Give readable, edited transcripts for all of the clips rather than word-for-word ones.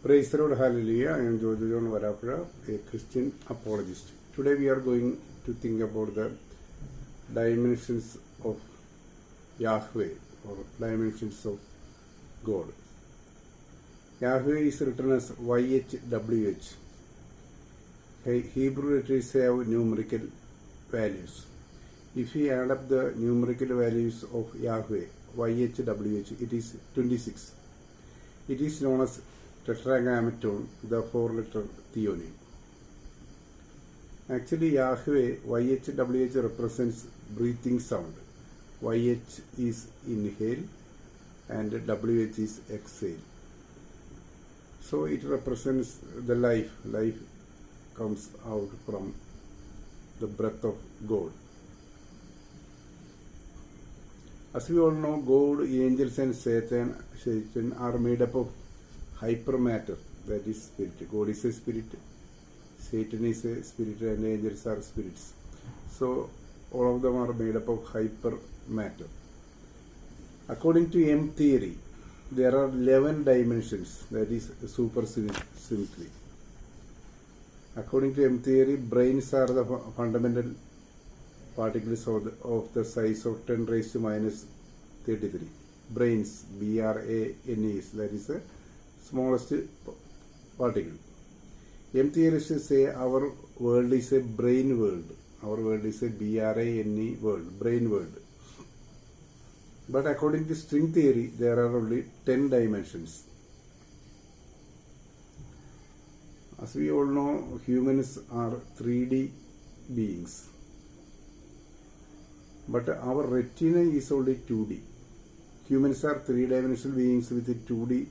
Praise the Lord, hallelujah. I am Jojo John Varapura, a Christian apologist. Today we are going to think about the dimensions of Yahweh or dimensions of God. Yahweh is written as YHWH. Hebrew letters have numerical values. If we add up the numerical values of Yahweh, YHWH, it is 26. It is known as Tetragrammaton, the four-letter theonym. Actually, Yahweh, YHWH represents breathing sound. YH is inhale and WH is exhale. So it represents the life. Life comes out from the breath of God. As we all know, God, angels and Satan are made up of hypermatter, that is spirit. God is a spirit, Satan is a spirit, and angels are spirits. So all of them are made up of hypermatter. According to M theory, there are 11 dimensions, that is supersymmetry. According to M theory, brains are the fundamental particles of the size of 10 raised to minus 33. Brains, BRANEs, that is the smallest particle. M theorists say our world is a brain world. Our world is a BRANE world, brain world. But according to string theory, there are only 10 dimensions. As we all know, humans are 3D beings. But our retina is only 2D. Humans are three-dimensional beings with a 2D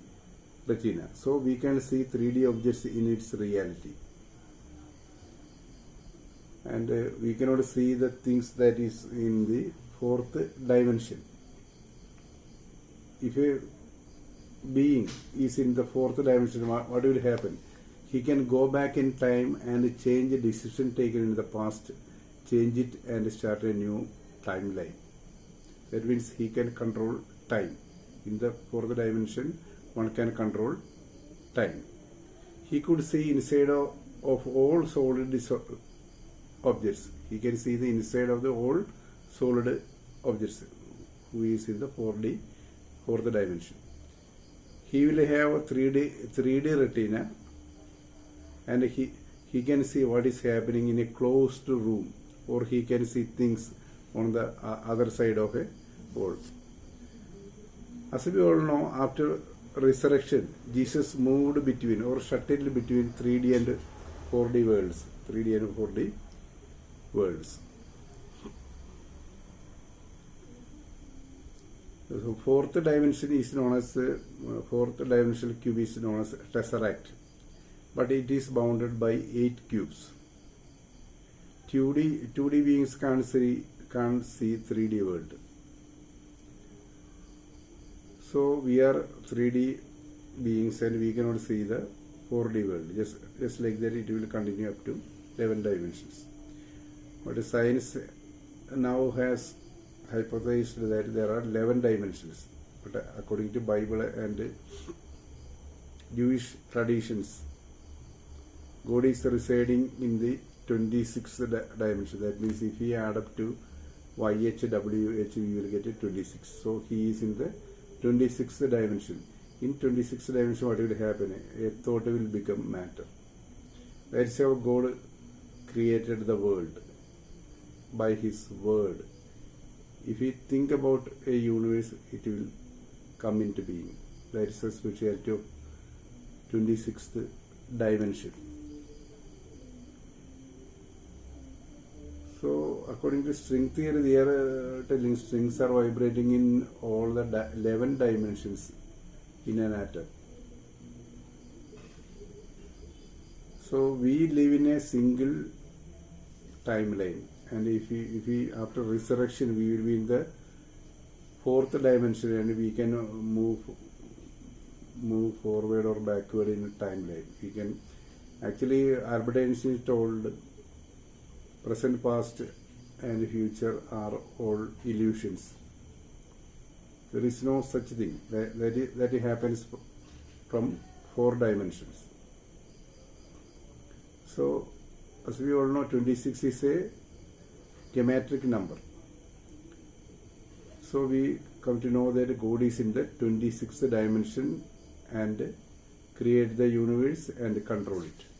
retina. So we can see 3D objects in its reality. And we cannot see the things that is in the fourth dimension. If a being is in the fourth dimension, what will happen? He can go back in time and change a decision taken in the past, change it and start a new timeline. That means he can control time. In the fourth dimension, one can control time. He could see inside of all solid objects. He can see the inside of the all solid objects who is in the fourth dimension. He will have a 3D retina, and he can see what is happening in a closed room, or he can see things on the other side of a wall. As we all know, after resurrection, Jesus moved between or shuttled between 3D and 4D worlds. 3D and 4D worlds. So fourth dimension is known as fourth dimensional cube is known as tesseract, but it is bounded by 8 cubes. 2D beings can't see 3D world. So we are 3D beings and we cannot see the 4D world. Just like that, it will continue up to 11 dimensions. But science now has hypothesized that there are 11 dimensions. But according to Bible and Jewish traditions, God is residing in the 26th dimension. That means if we add up to YHWH, we will get 26. So he is in the 26th dimension. In 26th dimension, what will happen? A thought will become matter. That's how God created the world, by His word. If we think about a universe, it will come into being. That is the speciality of 26th dimension. So, according to string theory, they are telling strings are vibrating in all the 11 dimensions in an atom. So, we live in a single timeline, and if we after resurrection, we will be in the fourth dimension, and we can move forward or backward in a timeline. We can actually, Albert Einstein told, present, past and future are all illusions. There is no such thing. That happens from 4 dimensions. So, as we all know, 26 is a geometric number. So we come to know that God is in the 26th dimension and create the universe and control it.